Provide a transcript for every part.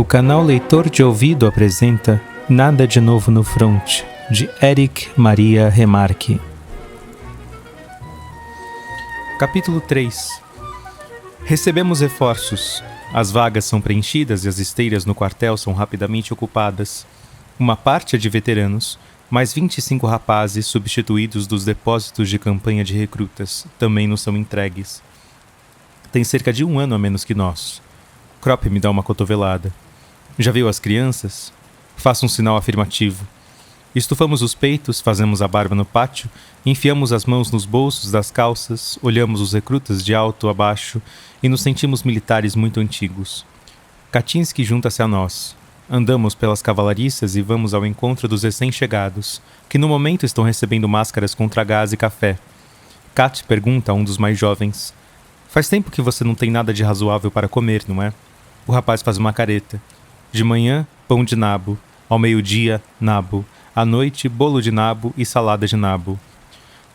O canal Leitor de Ouvido apresenta Nada de Novo no Front, de Éric Maria Remarque. Capítulo 3. Recebemos reforços. As vagas são preenchidas e as esteiras no quartel são rapidamente ocupadas. Uma parte é de veteranos, mais 25 rapazes substituídos dos depósitos de campanha de recrutas também nos são entregues. Tem cerca de 1 ano a menos que nós. Krop me dá uma cotovelada. Já viu as crianças? Faço um sinal afirmativo. Estufamos os peitos, fazemos a barba no pátio, enfiamos as mãos nos bolsos das calças, olhamos os recrutas de alto a baixo e nos sentimos militares muito antigos. Kaczynski junta-se a nós. Andamos pelas cavalariças e vamos ao encontro dos recém-chegados, que no momento estão recebendo máscaras contra gás e café. Kat pergunta a um dos mais jovens: "Faz tempo que você não tem nada de razoável para comer, não é?" O rapaz faz uma careta. De manhã, pão de nabo. Ao meio-dia, nabo. À noite, bolo de nabo e salada de nabo.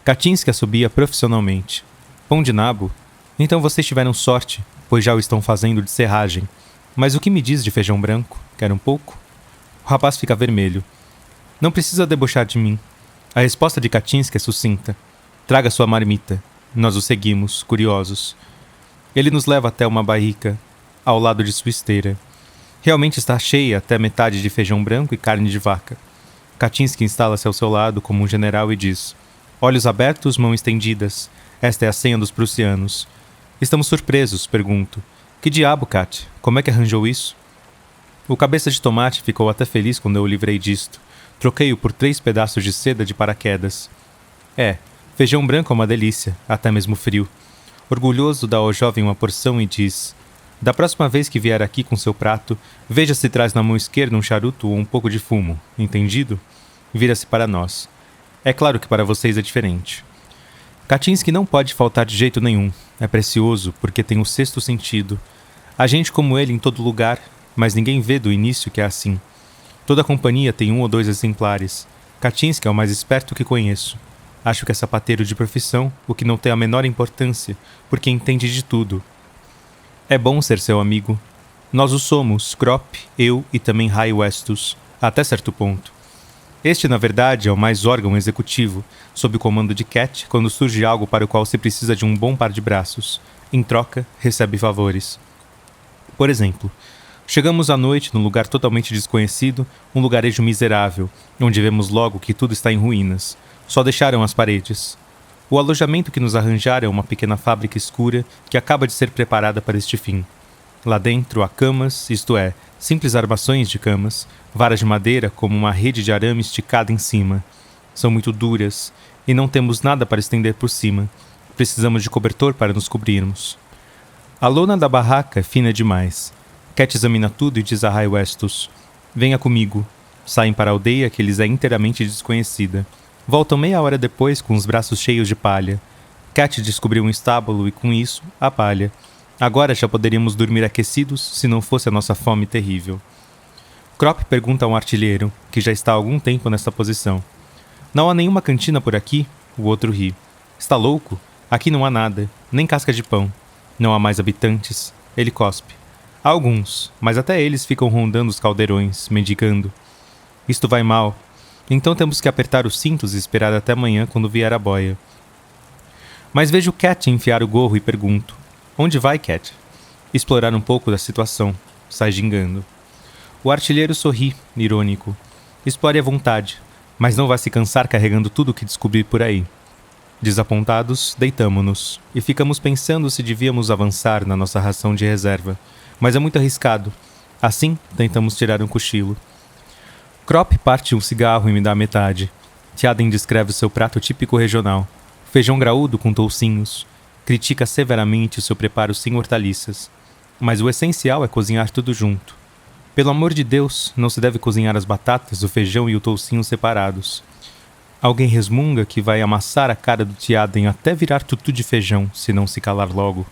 Kaczynski assobia profissionalmente. Pão de nabo? Então vocês tiveram sorte, pois já o estão fazendo de serragem. Mas o que me diz de feijão branco? Quer um pouco? O rapaz fica vermelho. Não precisa debochar de mim. A resposta de Kaczynski é sucinta. Traga sua marmita. Nós o seguimos, curiosos. Ele nos leva até uma barrica, ao lado de sua esteira. Realmente está cheia até metade de feijão branco e carne de vaca. Kaczynski instala-se ao seu lado como um general e diz: "Olhos abertos, mãos estendidas. Esta é a senha dos prussianos." Estamos surpresos, pergunto. "Que diabo, Kat? Como é que arranjou isso?" O cabeça de tomate ficou até feliz quando eu o livrei disto. Troquei-o por 3 pedaços de seda de paraquedas. Feijão branco é uma delícia, até mesmo frio. Orgulhoso dá ao jovem uma porção e diz: "Da próxima vez que vier aqui com seu prato, veja se traz na mão esquerda um charuto ou um pouco de fumo, entendido?" Vira-se para nós. "É claro que para vocês é diferente." Kaczynski não pode faltar de jeito nenhum. É precioso, porque tem o 6º sentido. Há gente como ele em todo lugar, mas ninguém vê do início que é assim. Toda a companhia tem 1 ou 2 exemplares. Kaczynski é o mais esperto que conheço. Acho que é sapateiro de profissão, o que não tem a menor importância, porque entende de tudo. É bom ser seu amigo. Nós o somos, Krop, eu e também Ray Westus, até certo ponto. Este, na verdade, é o mais órgão executivo, sob o comando de Cat, quando surge algo para o qual se precisa de um bom par de braços. Em troca, recebe favores. Por exemplo, chegamos à noite num lugar totalmente desconhecido, um lugarejo miserável, onde vemos logo que tudo está em ruínas. Só deixaram as paredes. O alojamento que nos arranjaram é uma pequena fábrica escura que acaba de ser preparada para este fim. Lá dentro há camas, isto é, simples armações de camas, varas de madeira como uma rede de arame esticada em cima. São muito duras, e não temos nada para estender por cima. Precisamos de cobertor para nos cobrirmos. A lona da barraca é fina demais. Cat examina tudo e diz a Ray Westus: "Venha comigo." Saem para a aldeia que lhes é inteiramente desconhecida. Voltam meia hora depois com os braços cheios de palha. Cat descobriu um estábulo e, com isso, a palha. Agora já poderíamos dormir aquecidos se não fosse a nossa fome terrível. Krop pergunta a um artilheiro, que já está há algum tempo nessa posição: "Não há nenhuma cantina por aqui?" O outro ri. "Está louco? Aqui não há nada, nem casca de pão. Não há mais habitantes." Ele cospe. "Há alguns, mas até eles ficam rondando os caldeirões, mendigando. Isto vai mal. Então temos que apertar os cintos e esperar até amanhã quando vier a boia." Mas vejo Cat enfiar o gorro e pergunto: "Onde vai, Cat?" "Explorar um pouco da situação." Sai gingando. O artilheiro sorri, irônico. "Explore à vontade, mas não vá se cansar carregando tudo o que descobrir por aí." Desapontados, deitamo-nos e ficamos pensando se devíamos avançar na nossa ração de reserva, mas é muito arriscado. Assim, tentamos tirar um cochilo. Krop parte um cigarro e me dá metade. Tjaden descreve seu prato típico regional: feijão graúdo com toucinhos. Critica severamente o seu preparo sem hortaliças. Mas o essencial é cozinhar tudo junto. Pelo amor de Deus, não se deve cozinhar as batatas, o feijão e o toucinho separados. Alguém resmunga que vai amassar a cara do Tjaden até virar tutu de feijão, se não se calar logo.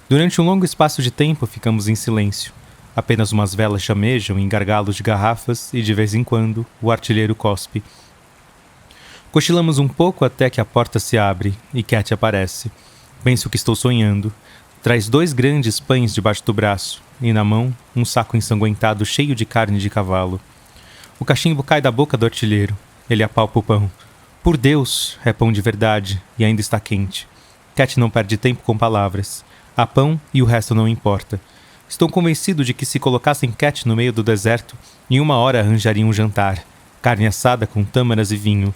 Durante um longo espaço de tempo ficamos em silêncio. Apenas umas velas chamejam em gargalos de garrafas e, de vez em quando, o artilheiro cospe. Cochilamos um pouco até que a porta se abre e Cat aparece. Penso que estou sonhando. Traz 2 grandes pães debaixo do braço. e na mão um saco ensanguentado cheio de carne de cavalo. O cachimbo cai da boca do artilheiro. Ele apalpa o pão. Por Deus, é pão de verdade e ainda está quente. Cat não perde tempo com palavras. Há pão e o resto não importa. Estou convencido de que se colocassem Cat no meio do deserto, em 1 hora arranjariam um jantar. Carne assada com tâmaras e vinho.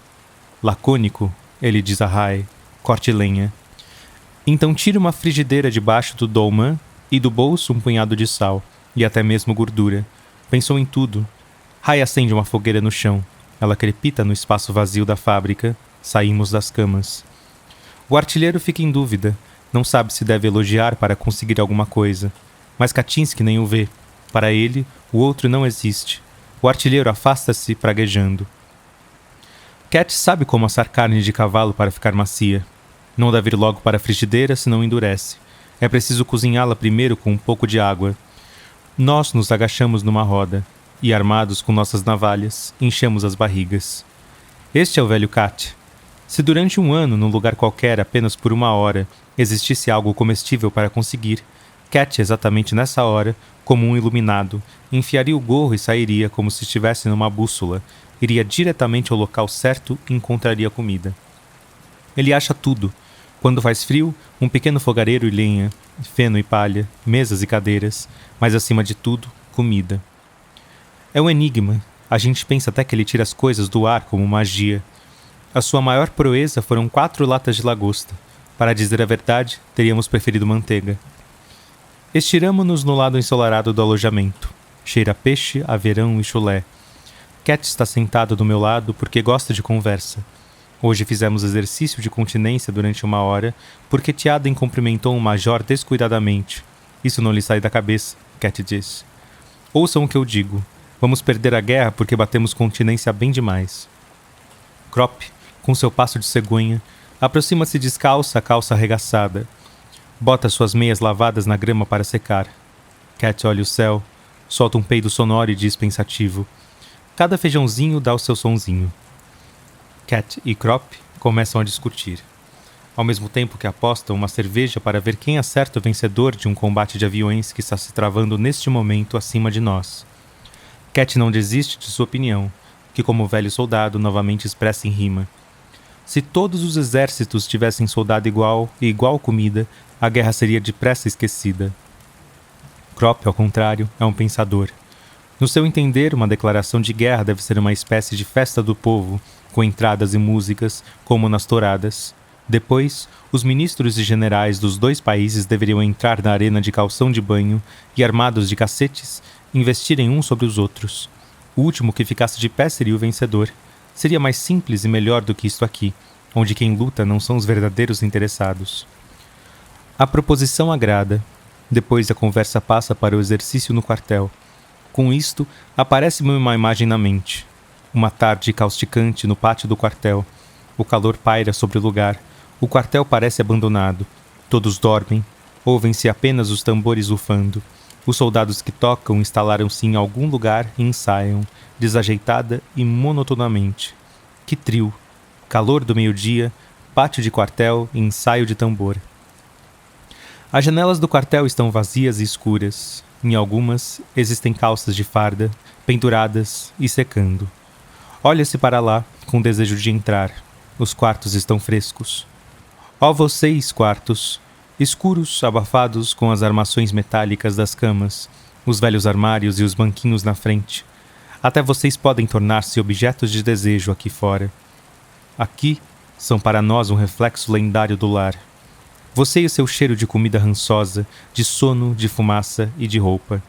Lacônico, ele diz a Rai, corte lenha. Então tira uma frigideira debaixo do dolman e do bolso um punhado de sal, e até mesmo gordura. Pensou em tudo. Rai acende uma fogueira no chão. Ela crepita no espaço vazio da fábrica. Saímos das camas. O artilheiro fica em dúvida. Não sabe se deve elogiar para conseguir alguma coisa. Mas Katinsky nem o vê. Para ele, o outro não existe. O artilheiro afasta-se praguejando. Cat sabe como assar carne de cavalo para ficar macia. Não deve ir logo para a frigideira, senão endurece. É preciso cozinhá-la primeiro com um pouco de água. Nós nos agachamos numa roda e, armados com nossas navalhas, enchemos as barrigas. Este é o velho Cat. Se durante 1 ano, num lugar qualquer, apenas por 1 hora, existisse algo comestível para conseguir, Cat, exatamente nessa hora, como um iluminado, enfiaria o gorro e sairia como se estivesse numa bússola, iria diretamente ao local certo e encontraria comida. Ele acha tudo. Quando faz frio, um pequeno fogareiro e lenha, feno e palha, mesas e cadeiras, mas acima de tudo, comida. É um enigma. A gente pensa até que ele tira as coisas do ar como magia. A sua maior proeza foram 4 latas de lagosta. Para dizer a verdade, teríamos preferido manteiga. Estiramo-nos no lado ensolarado do alojamento. Cheira a peixe, a verão e chulé. Cat está sentada do meu lado porque gosta de conversa. Hoje fizemos exercício de continência durante 1 hora porque Tiaden cumprimentou um major descuidadamente. Isso não lhe sai da cabeça, Cat diz. Ouçam o que eu digo. Vamos perder a guerra porque batemos continência bem demais. Krop, com seu passo de cegonha, aproxima-se descalça, a calça arregaçada. Bota suas meias lavadas na grama para secar. Cat olha o céu, solta um peido sonoro e diz pensativo. Cada feijãozinho dá o seu sonzinho. Cat e Krop começam a discutir. Ao mesmo tempo que apostam uma cerveja para ver quem acerta o vencedor de um combate de aviões que está se travando neste momento acima de nós. Cat não desiste de sua opinião, que como velho soldado novamente expressa em rima. Se todos os exércitos tivessem soldado igual e igual comida, a guerra seria depressa esquecida. Krop, ao contrário, é um pensador. No seu entender, uma declaração de guerra deve ser uma espécie de festa do povo, com entradas e músicas, como nas touradas. Depois, os ministros e generais dos 2 países deveriam entrar na arena de calção de banho e, armados de cacetes, investirem uns sobre os outros. O último que ficasse de pé seria o vencedor. Seria mais simples e melhor do que isto aqui, onde quem luta não são os verdadeiros interessados. A proposição agrada. Depois a conversa passa para o exercício no quartel. Com isto, aparece-me uma imagem na mente. Uma tarde causticante no pátio do quartel. O calor paira sobre o lugar. O quartel parece abandonado. Todos dormem. Ouvem-se apenas os tambores ufando. Os soldados que tocam instalaram-se em algum lugar e ensaiam, desajeitada e monotonamente. Que trio! Calor do meio-dia, pátio de quartel e ensaio de tambor. As janelas do quartel estão vazias e escuras. Em algumas, existem calças de farda, penduradas e secando. Olha-se para lá, com desejo de entrar. Os quartos estão frescos. Ó vocês, quartos! Escuros, abafados com as armações metálicas das camas, os velhos armários e os banquinhos na frente. Até vocês podem tornar-se objetos de desejo aqui fora. Aqui são para nós um reflexo lendário do lar. Você e o seu cheiro de comida rançosa, de sono, de fumaça e de roupa.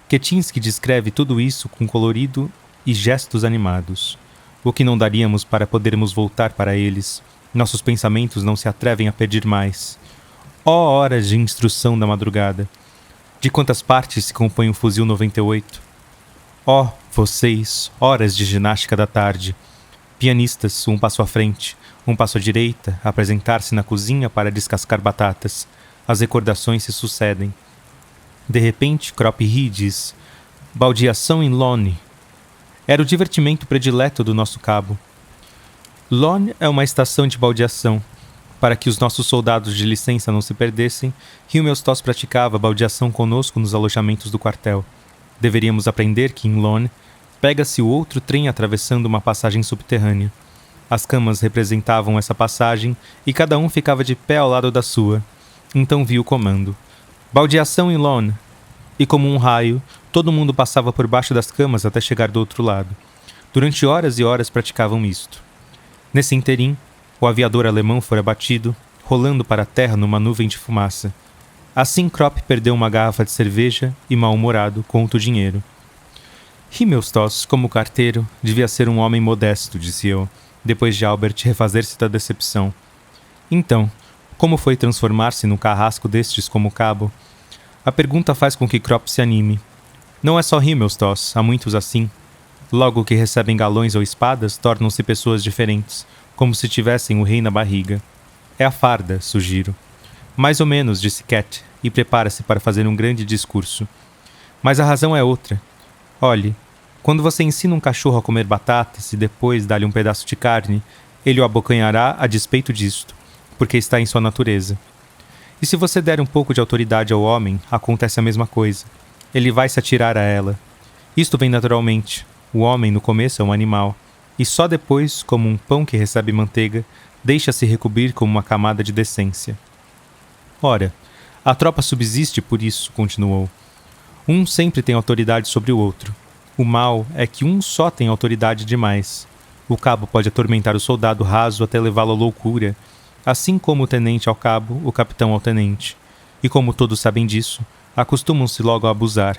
Katinsky descreve tudo isso com colorido e gestos animados. O que não daríamos para podermos voltar para eles. Nossos pensamentos não se atrevem a pedir mais. Ó horas de instrução da madrugada! De quantas partes se compõe o fuzil 98? Ó, vocês, horas de ginástica da tarde! Pianistas, um passo à frente, um passo à direita, apresentar-se na cozinha para descascar batatas. As recordações se sucedem. De repente, Krop ri e diz: baldeação em Lone. Era o divertimento predileto do nosso cabo. Lone é uma estação de baldeação. Para que os nossos soldados de licença não se perdessem, Himmelstoss praticava baldeação conosco nos alojamentos do quartel. Deveríamos aprender que em Lone, pega-se o outro trem atravessando uma passagem subterrânea. As camas representavam essa passagem e cada um ficava de pé ao lado da sua. Então vi o comando. Baldeação em Lone. E como um raio, todo mundo passava por baixo das camas até chegar do outro lado. Durante horas e horas praticavam isto. Nesse interim, o aviador alemão fora abatido, rolando para a terra numa nuvem de fumaça. Assim Kropp perdeu uma garrafa de cerveja e, mal-humorado, conta o dinheiro. Himmelstoss, como carteiro, devia ser um homem modesto, disse eu, depois de Albert refazer-se da decepção. Então, como foi transformar-se num carrasco destes como cabo? A pergunta faz com que Kropp se anime. Não é só Himmelstoss, há muitos assim. Logo que recebem galões ou espadas, tornam-se pessoas diferentes, como se tivessem o rei na barriga. É a farda, sugiro. Mais ou menos, disse Cat, e prepara-se para fazer um grande discurso. Mas a razão é outra. Olhe, quando você ensina um cachorro a comer batatas e depois dá-lhe um pedaço de carne, ele o abocanhará a despeito disto, porque está em sua natureza. E se você der um pouco de autoridade ao homem, acontece a mesma coisa. Ele vai se atirar a ela. Isto vem naturalmente. O homem, no começo, é um animal. E só depois, como um pão que recebe manteiga, deixa-se recobrir como uma camada de decência. Ora, a tropa subsiste por isso, continuou. Um sempre tem autoridade sobre o outro. O mal é que um só tem autoridade demais. O cabo pode atormentar o soldado raso até levá-lo à loucura, assim como o tenente ao cabo, o capitão ao tenente. E como todos sabem disso, acostumam-se logo a abusar.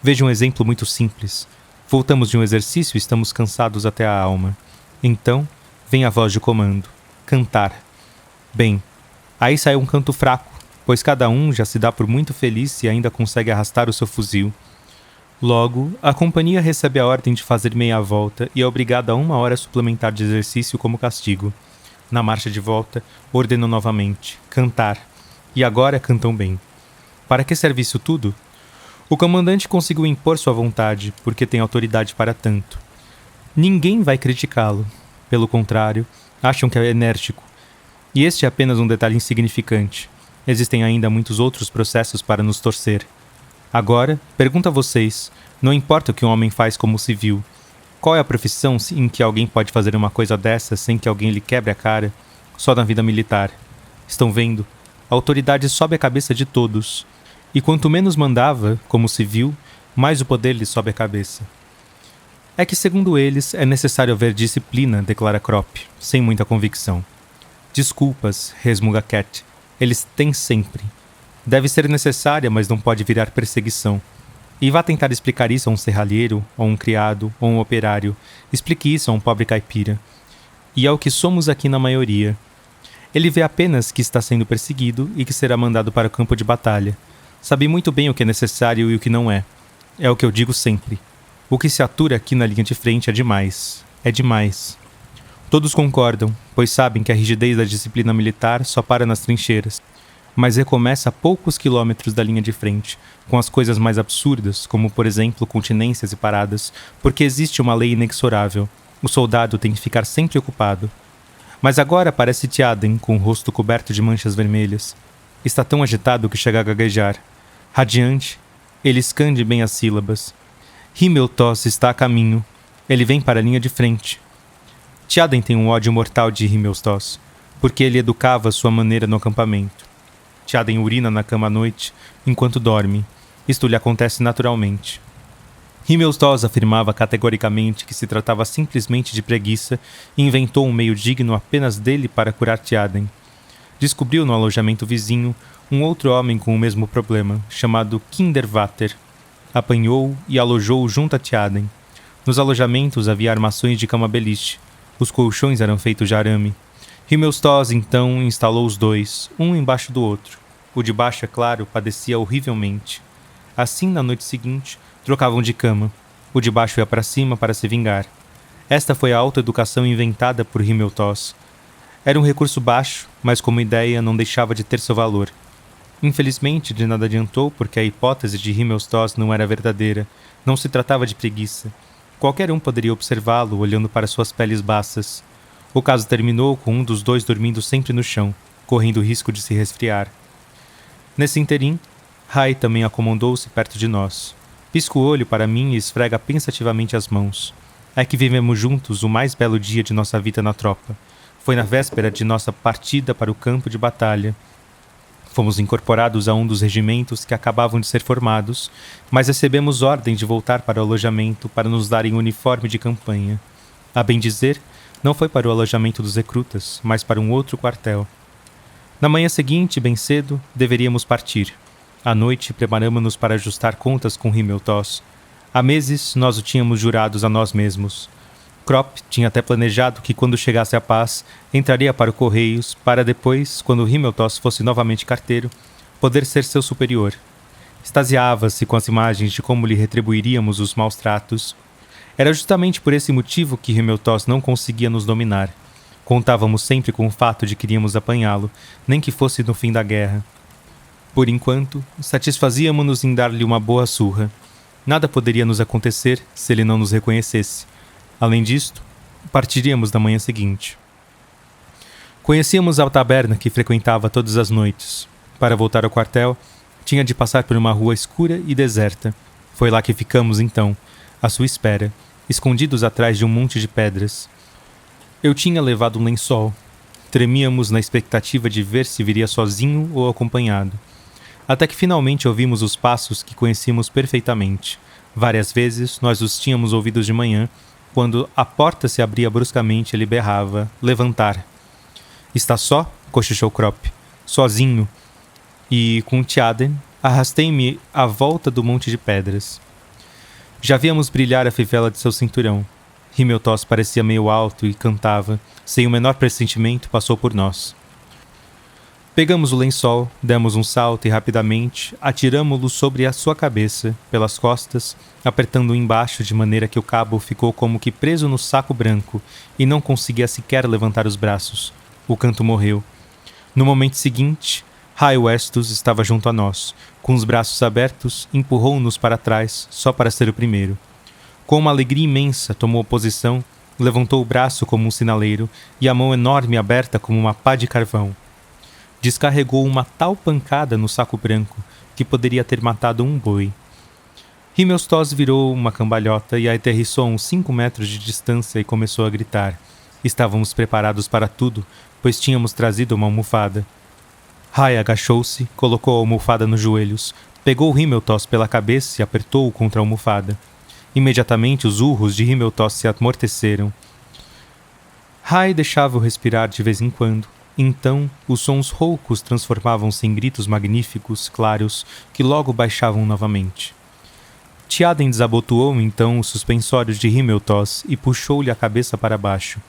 Veja um exemplo muito simples. Voltamos de um exercício e estamos cansados até a alma. Então, vem a voz de comando. Cantar. Bem, aí sai um canto fraco, pois cada um já se dá por muito feliz se ainda consegue arrastar o seu fuzil. Logo, a companhia recebe a ordem de fazer meia volta e é obrigada a 1 hora suplementar de exercício como castigo. Na marcha de volta, ordenou novamente. Cantar. E agora cantam bem. Para que serve isso tudo? O comandante conseguiu impor sua vontade, porque tem autoridade para tanto. Ninguém vai criticá-lo. Pelo contrário, acham que é enérgico. E este é apenas um detalhe insignificante. Existem ainda muitos outros processos para nos torcer. Agora, pergunto a vocês, não importa o que um homem faz como civil, qual é a profissão em que alguém pode fazer uma coisa dessa sem que alguém lhe quebre a cara? Só na vida militar. Estão vendo? A autoridade sobe a cabeça de todos. E quanto menos mandava, como civil, mais o poder lhe sobe a cabeça. É que, segundo eles, é necessário haver disciplina, declara Kropp, sem muita convicção. Desculpas, resmunga Cat. Eles têm sempre. Deve ser necessária, mas não pode virar perseguição. E vá tentar explicar isso a um serralheiro, ou um criado, ou um operário. Explique isso a um pobre caipira. E é o que somos aqui na maioria. Ele vê apenas que está sendo perseguido e que será mandado para o campo de batalha. Sabe muito bem o que é necessário e o que não é. É o que eu digo sempre. O que se atura aqui na linha de frente é demais. É demais. Todos concordam, pois sabem que a rigidez da disciplina militar só para nas trincheiras, mas recomeça a poucos quilômetros da linha de frente, com as coisas mais absurdas, como por exemplo continências e paradas, porque existe uma lei inexorável. O soldado tem que ficar sempre ocupado. Mas agora aparece Tjaden, com o rosto coberto de manchas vermelhas. Está tão agitado que chega a gaguejar. Radiante, ele escande bem as sílabas. Himmelstoss está a caminho. Ele vem para a linha de frente. Tjaden tem um ódio mortal de Himmelstoss, porque ele educava a sua maneira no acampamento. Tjaden urina na cama à noite, enquanto dorme. Isto lhe acontece naturalmente. Himmelstoss afirmava categoricamente que se tratava simplesmente de preguiça e inventou um meio digno apenas dele para curar Tjaden. Descobriu no alojamento vizinho um outro homem com o mesmo problema, chamado Kindervater. Apanhou-o e alojou-o junto a Tjaden. Nos alojamentos havia armações de cama beliche. Os colchões eram feitos de arame. Himmelstoss, então, instalou os dois, um embaixo do outro. O de baixo, é claro, padecia horrivelmente. Assim, na noite seguinte, trocavam de cama. O de baixo ia para cima para se vingar. Esta foi a autoeducação inventada por Himmelstoss. Era um recurso baixo, mas como ideia não deixava de ter seu valor. Infelizmente, de nada adiantou, porque a hipótese de Himmelstoss não era verdadeira. Não se tratava de preguiça. Qualquer um poderia observá-lo olhando para suas peles baças. O caso terminou com um dos dois dormindo sempre no chão. correndo o risco de se resfriar. Nesse interim, Rai também acomodou-se perto de nós. Pisca o olho para mim e esfrega pensativamente as mãos. É que vivemos juntos o mais belo dia de nossa vida na tropa. Foi na véspera de nossa partida para o campo de batalha. Fomos incorporados a um dos regimentos que acabavam de ser formados, mas recebemos ordem de voltar para o alojamento para nos darem uniforme de campanha. A bem dizer, não foi para o alojamento dos recrutas, mas para um outro quartel. Na manhã seguinte, bem cedo, deveríamos partir. À noite, preparamos-nos para ajustar contas com Himmeltoss. Há meses, nós o tínhamos jurados a nós mesmos. Krop tinha até planejado que, quando chegasse a paz, entraria para o Correios, para depois, quando Himmeltoss fosse novamente carteiro, poder ser seu superior. Extasiava-se com as imagens de como lhe retribuiríamos os maus tratos. Era justamente por esse motivo que Himmeltoss não conseguia nos dominar. Contávamos sempre com o fato de que iríamos apanhá-lo, nem que fosse no fim da guerra. Por enquanto, satisfazíamos-nos em dar-lhe uma boa surra. Nada poderia nos acontecer se ele não nos reconhecesse. Além disto, partiríamos na manhã seguinte. Conhecíamos a taberna que frequentava todas as noites. Para voltar ao quartel, tinha de passar por uma rua escura e deserta. Foi lá que ficamos, então, à sua espera, escondidos atrás de um monte de pedras. Eu tinha levado um lençol. Tremíamos na expectativa de ver se viria sozinho ou acompanhado. Até que finalmente ouvimos os passos que conhecíamos perfeitamente. Várias vezes nós os tínhamos ouvidos de manhã, quando a porta se abria bruscamente ele berrava, levantar. Está só? Cochichou Krop. Sozinho. E, com Tjaden, arrastei-me à volta do monte de pedras. Já víamos brilhar a fivela de seu cinturão. Himmeltoss parecia meio alto e cantava. Sem o menor pressentimento, passou por nós. Pegamos o lençol, demos um salto e rapidamente atiramo-lo sobre a sua cabeça, pelas costas, apertando-o embaixo de maneira que o cabo ficou como que preso no saco branco e não conseguia sequer levantar os braços. O canto morreu. No momento seguinte, Rai Westus estava junto a nós. Com os braços abertos, empurrou-nos para trás, só para ser o primeiro. Com uma alegria imensa, tomou posição, levantou o braço como um sinaleiro e a mão enorme aberta como uma pá de carvão. Descarregou uma tal pancada no saco branco que poderia ter matado um boi. Himmeltoss virou uma cambalhota e aterrissou a uns 5 metros de distância e começou a gritar. Estávamos preparados para tudo, pois tínhamos trazido uma almofada. Rai agachou-se, colocou a almofada nos joelhos, pegou Himmeltoss pela cabeça e apertou-o contra a almofada. Imediatamente os urros de Himmeltoss se amorteceram. Rai deixava-o respirar de vez em quando. Então, os sons roucos transformavam-se em gritos magníficos, claros, que logo baixavam novamente. Tjaden desabotoou então os suspensórios de Himmeltoss e puxou-lhe a cabeça para baixo.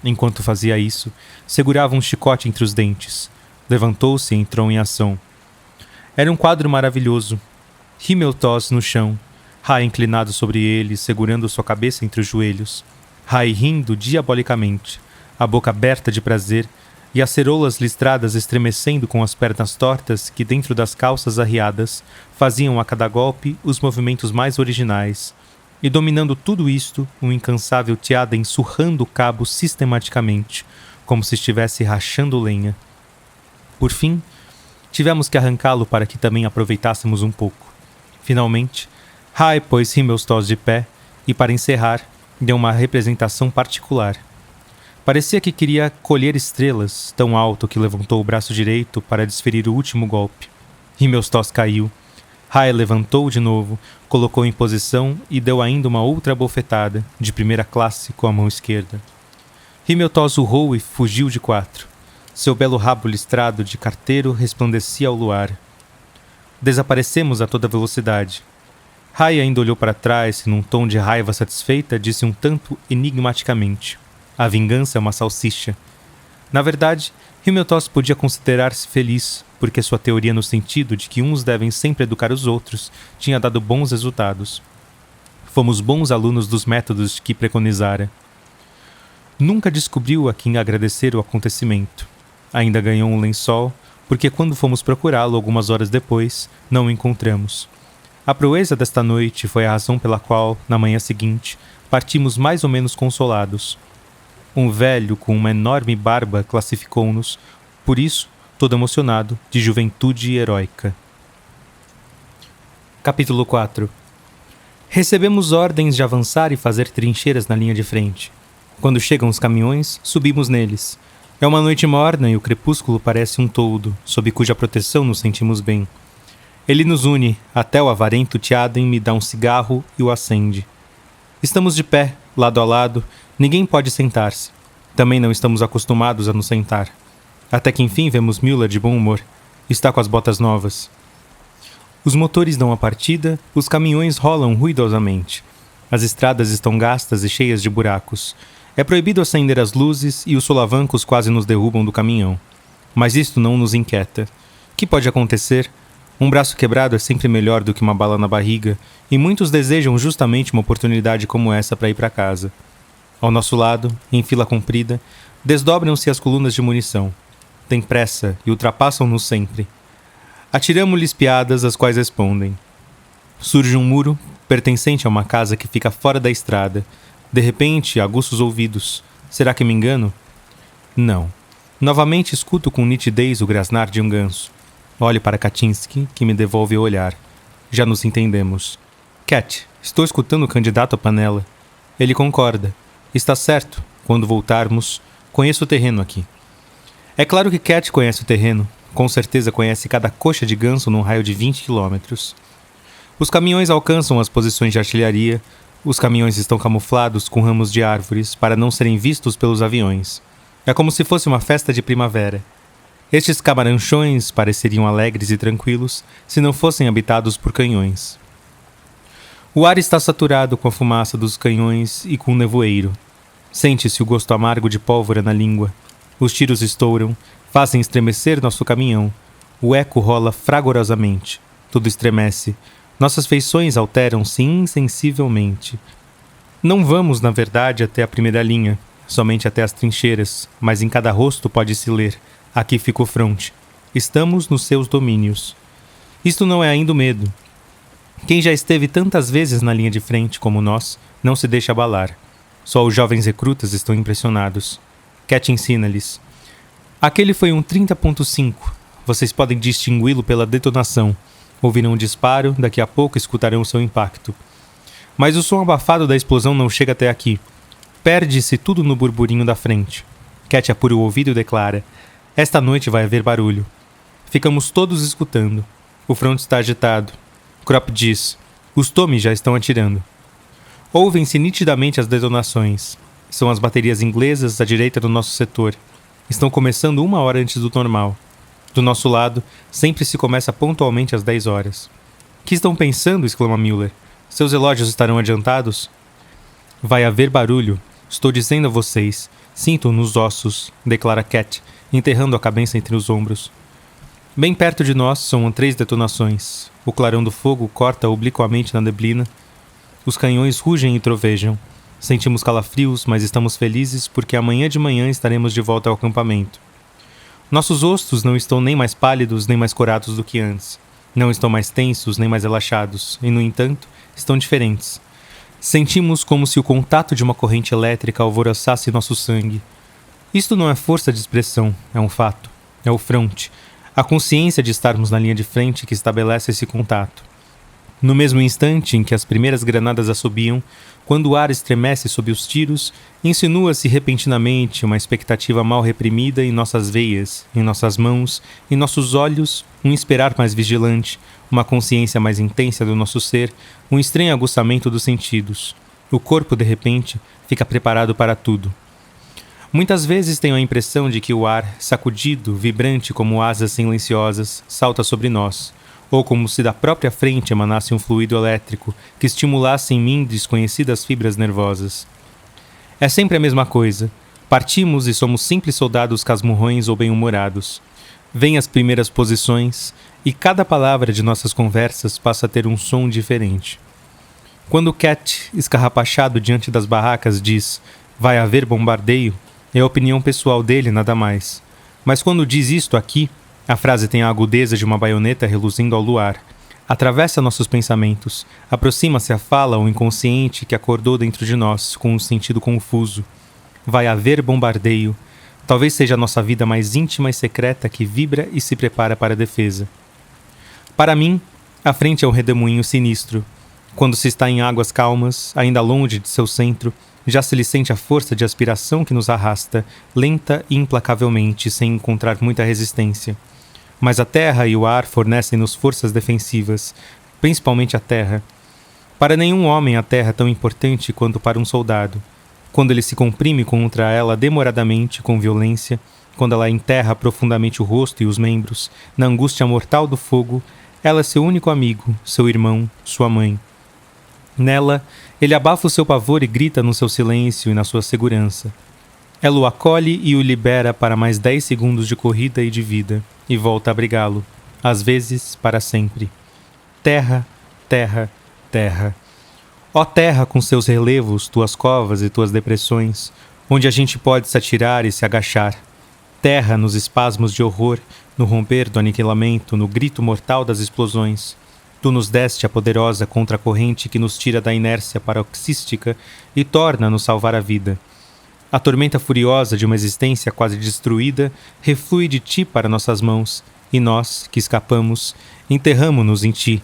Enquanto fazia isso, segurava um chicote entre os dentes. Levantou-se e entrou em ação. Era um quadro maravilhoso. Himmeltoss no chão, Rai inclinado sobre ele, segurando sua cabeça entre os joelhos. Rai rindo diabolicamente, a boca aberta de prazer, e as ceroulas listradas estremecendo com as pernas tortas que, dentro das calças arriadas, faziam a cada golpe os movimentos mais originais. E dominando tudo isto, um incansável Tjaden surrando o cabo sistematicamente, como se estivesse rachando lenha. Por fim, tivemos que arrancá-lo para que também aproveitássemos um pouco. Finalmente, Rai pôs Himmeltoss de pé e, para encerrar, deu uma representação particular. Parecia que queria colher estrelas, tão alto que levantou o braço direito para desferir o último golpe. Himmeltoss caiu. Rai levantou de novo, colocou em posição e deu ainda uma outra bofetada, de primeira classe, com a mão esquerda. Himmeltoss urrou e fugiu de 4. Seu belo rabo listrado de carteiro resplandecia ao luar. Desaparecemos a toda velocidade. Rai ainda olhou para trás e, num tom de raiva satisfeita, disse um tanto enigmaticamente: a vingança é uma salsicha. Na verdade, Himmeltoss podia considerar-se feliz, porque sua teoria no sentido de que uns devem sempre educar os outros tinha dado bons resultados. Fomos bons alunos dos métodos que preconizara. Nunca descobriu a quem agradecer o acontecimento. Ainda ganhou um lençol, porque quando fomos procurá-lo algumas horas depois, não o encontramos. A proeza desta noite foi a razão pela qual, na manhã seguinte, partimos mais ou menos consolados. Um velho com uma enorme barba classificou-nos, por isso, todo emocionado, de juventude heróica. Capítulo 4. Recebemos ordens de avançar e fazer trincheiras na linha de frente. Quando chegam os caminhões, subimos neles. É uma noite morna e o crepúsculo parece um toldo, sob cuja proteção nos sentimos bem. Ele nos une, até o avarento Tiaden me dá um cigarro e o acende. Estamos de pé, lado a lado, ninguém pode sentar-se. Também não estamos acostumados a nos sentar. Até que enfim vemos Müller de bom humor. Está com as botas novas. Os motores dão a partida, os caminhões rolam ruidosamente. As estradas estão gastas e cheias de buracos. É proibido acender as luzes e os solavancos quase nos derrubam do caminhão. Mas isto não nos inquieta. Que pode acontecer? Um braço quebrado é sempre melhor do que uma bala na barriga, e muitos desejam justamente uma oportunidade como essa para ir para casa. Ao nosso lado, em fila comprida, desdobram-se as colunas de munição. Têm pressa e ultrapassam-nos sempre. Atiramo-lhes piadas, as quais respondem. Surge um muro, pertencente a uma casa que fica fora da estrada. De repente, aguço os ouvidos. Será que me engano? Não. Novamente escuto com nitidez o grasnar de um ganso. Olho para Kaczynski, que me devolve o olhar. Já nos entendemos. Cat, estou escutando o candidato à panela. Ele concorda. Está certo. Quando voltarmos, conheço o terreno aqui. É claro que Cat conhece o terreno. Com certeza conhece cada coxa de ganso num raio de 20 quilômetros. Os caminhões alcançam as posições de artilharia. Os caminhões estão camuflados com ramos de árvores para não serem vistos pelos aviões. É como se fosse uma festa de primavera. Estes camaranchões pareceriam alegres e tranquilos se não fossem habitados por canhões. O ar está saturado com a fumaça dos canhões e com o nevoeiro. Sente-se o gosto amargo de pólvora na língua. Os tiros estouram, fazem estremecer nosso caminhão. O eco rola fragorosamente. Tudo estremece. Nossas feições alteram-se insensivelmente. Não vamos, na verdade, até a primeira linha, somente até as trincheiras, mas em cada rosto pode-se ler: aqui fica o fronte. Estamos nos seus domínios. Isto não é ainda o medo. Quem já esteve tantas vezes na linha de frente como nós, não se deixa abalar. Só os jovens recrutas estão impressionados. Cat ensina-lhes. Aquele foi um 30.5. Vocês podem distingui-lo pela detonação. Ouvirão um disparo, daqui a pouco escutarão seu impacto. Mas o som abafado da explosão não chega até aqui. Perde-se tudo no burburinho da frente. Cat apura o ouvido e declara: esta noite vai haver barulho. Ficamos todos escutando. O fronte está agitado. Krop diz: os Tommy já estão atirando. Ouvem-se nitidamente as detonações. São as baterias inglesas à direita do nosso setor. Estão começando 1 hora antes do normal. Do nosso lado, sempre se começa pontualmente às 10 horas. Que estão pensando? Exclama Müller. Seus relógios estarão adiantados? Vai haver barulho. Estou dizendo a vocês. Sinto nos ossos, declara Cat, enterrando a cabeça entre os ombros. Bem perto de nós soam 3 detonações. O clarão do fogo corta obliquamente na neblina. Os canhões rugem e trovejam. Sentimos calafrios, mas estamos felizes porque amanhã de manhã estaremos de volta ao acampamento. Nossos rostos não estão nem mais pálidos nem mais corados do que antes. Não estão mais tensos nem mais relaxados, e, no entanto, estão diferentes. Sentimos como se o contato de uma corrente elétrica alvoroçasse nosso sangue. Isto não é força de expressão, é um fato. É o fronte, a consciência de estarmos na linha de frente que estabelece esse contato. No mesmo instante em que as primeiras granadas assobiam, quando o ar estremece sob os tiros, insinua-se repentinamente uma expectativa mal reprimida em nossas veias, em nossas mãos, em nossos olhos, um esperar mais vigilante, uma consciência mais intensa do nosso ser, um estranho aguçamento dos sentidos. O corpo, de repente, fica preparado para tudo. Muitas vezes tenho a impressão de que o ar, sacudido, vibrante como asas silenciosas, salta sobre nós, ou como se da própria frente emanasse um fluido elétrico que estimulasse em mim desconhecidas fibras nervosas. É sempre a mesma coisa. Partimos e somos simples soldados casmurrões ou bem-humorados. Vêm as primeiras posições e cada palavra de nossas conversas passa a ter um som diferente. Quando Cat, escarrapachado diante das barracas, diz «vai haver bombardeio», é a opinião pessoal dele, nada mais. Mas quando diz isto aqui, a frase tem a agudeza de uma baioneta reluzindo ao luar. Atravessa nossos pensamentos. Aproxima-se a fala ao inconsciente que acordou dentro de nós, com um sentido confuso. Vai haver bombardeio. Talvez seja a nossa vida mais íntima e secreta que vibra e se prepara para a defesa. Para mim, a frente é um redemoinho sinistro. Quando se está em águas calmas, ainda longe de seu centro, já se lhe sente a força de aspiração que nos arrasta, lenta e implacavelmente, sem encontrar muita resistência. Mas a terra e o ar fornecem-nos forças defensivas, principalmente a terra. Para nenhum homem a terra é tão importante quanto para um soldado. Quando ele se comprime contra ela demoradamente, com violência, quando ela enterra profundamente o rosto e os membros, na angústia mortal do fogo, ela é seu único amigo, seu irmão, sua mãe. Nela, ele abafa o seu pavor e grita no seu silêncio e na sua segurança. Ela o acolhe e o libera para mais 10 segundos de corrida e de vida, e volta a abrigá-lo, às vezes para sempre. Terra, terra, terra. Ó terra com seus relevos, tuas covas e tuas depressões, onde a gente pode se atirar e se agachar. Terra nos espasmos de horror, no romper do aniquilamento, no grito mortal das explosões. Tu nos deste a poderosa contracorrente que nos tira da inércia paroxística e torna-nos salvar a vida. A tormenta furiosa de uma existência quase destruída reflui de ti para nossas mãos, e nós, que escapamos, enterramo-nos em ti.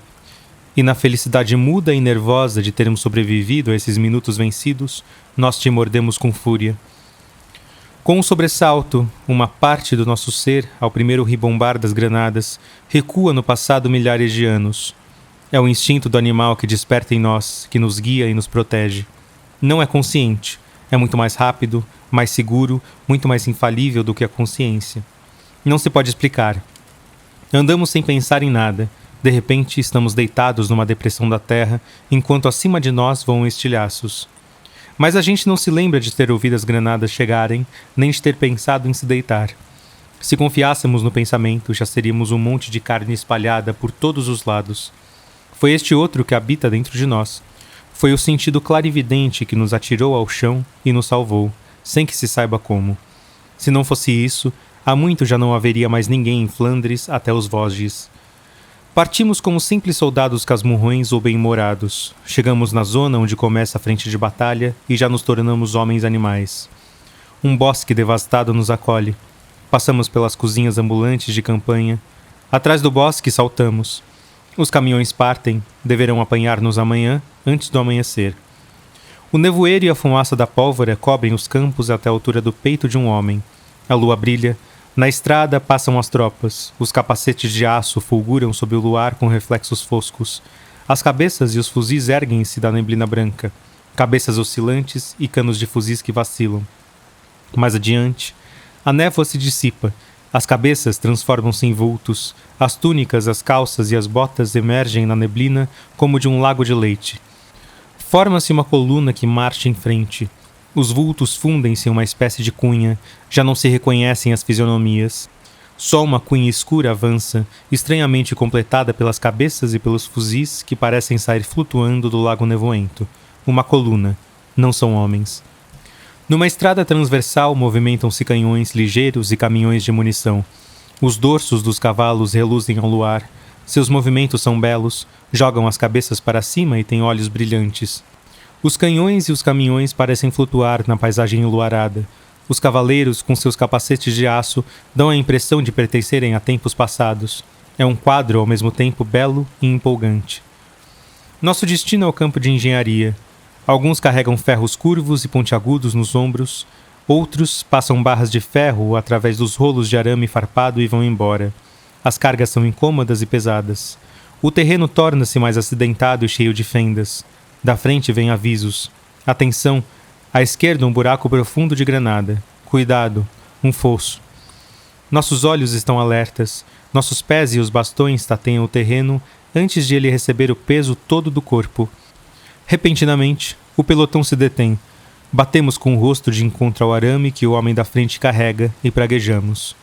E na felicidade muda e nervosa de termos sobrevivido a esses minutos vencidos, nós te mordemos com fúria. Com um sobressalto, uma parte do nosso ser, ao primeiro ribombar das granadas, recua no passado milhares de anos. É o instinto do animal que desperta em nós, que nos guia e nos protege. Não é consciente, é muito mais rápido, mais seguro, muito mais infalível do que a consciência. Não se pode explicar. Andamos sem pensar em nada. De repente, estamos deitados numa depressão da terra, enquanto acima de nós voam estilhaços. Mas a gente não se lembra de ter ouvido as granadas chegarem, nem de ter pensado em se deitar. Se confiássemos no pensamento, já seríamos um monte de carne espalhada por todos os lados. Foi este outro que habita dentro de nós. Foi o sentido clarividente que nos atirou ao chão e nos salvou, sem que se saiba como. Se não fosse isso, há muito já não haveria mais ninguém em Flandres até os Vosges. Partimos como simples soldados casmurrões ou bem-morados. Chegamos na zona onde começa a frente de batalha e já nos tornamos homens animais. Um bosque devastado nos acolhe. Passamos pelas cozinhas ambulantes de campanha. Atrás do bosque saltamos. Os caminhões partem, deverão apanhar-nos amanhã, antes do amanhecer. O nevoeiro e a fumaça da pólvora cobrem os campos até a altura do peito de um homem. A lua brilha. Na estrada passam as tropas. Os capacetes de aço fulguram sob o luar com reflexos foscos. As cabeças e os fuzis erguem-se da neblina branca. Cabeças oscilantes e canos de fuzis que vacilam. Mais adiante, a névoa se dissipa. As cabeças transformam-se em vultos. As túnicas, as calças e as botas emergem na neblina como de um lago de leite. Forma-se uma coluna que marcha em frente. Os vultos fundem-se em uma espécie de cunha. Já não se reconhecem as fisionomias. Só uma cunha escura avança, estranhamente completada pelas cabeças e pelos fuzis que parecem sair flutuando do lago nevoento. Uma coluna. Não são homens. Numa estrada transversal movimentam-se canhões ligeiros e caminhões de munição. Os dorsos dos cavalos reluzem ao luar. Seus movimentos são belos, jogam as cabeças para cima e têm olhos brilhantes. Os canhões e os caminhões parecem flutuar na paisagem enluarada. Os cavaleiros, com seus capacetes de aço, dão a impressão de pertencerem a tempos passados. É um quadro ao mesmo tempo belo e empolgante. Nosso destino é o campo de engenharia. Alguns carregam ferros curvos e pontiagudos nos ombros. Outros passam barras de ferro através dos rolos de arame farpado e vão embora. As cargas são incômodas e pesadas. O terreno torna-se mais acidentado e cheio de fendas. Da frente vêm avisos. Atenção! À esquerda um buraco profundo de granada. Cuidado! Um fosso. Nossos olhos estão alertas. Nossos pés e os bastões tateiam o terreno antes de ele receber o peso todo do corpo. Repentinamente, o pelotão se detém. Batemos com o rosto de encontro ao arame que o homem da frente carrega e praguejamos.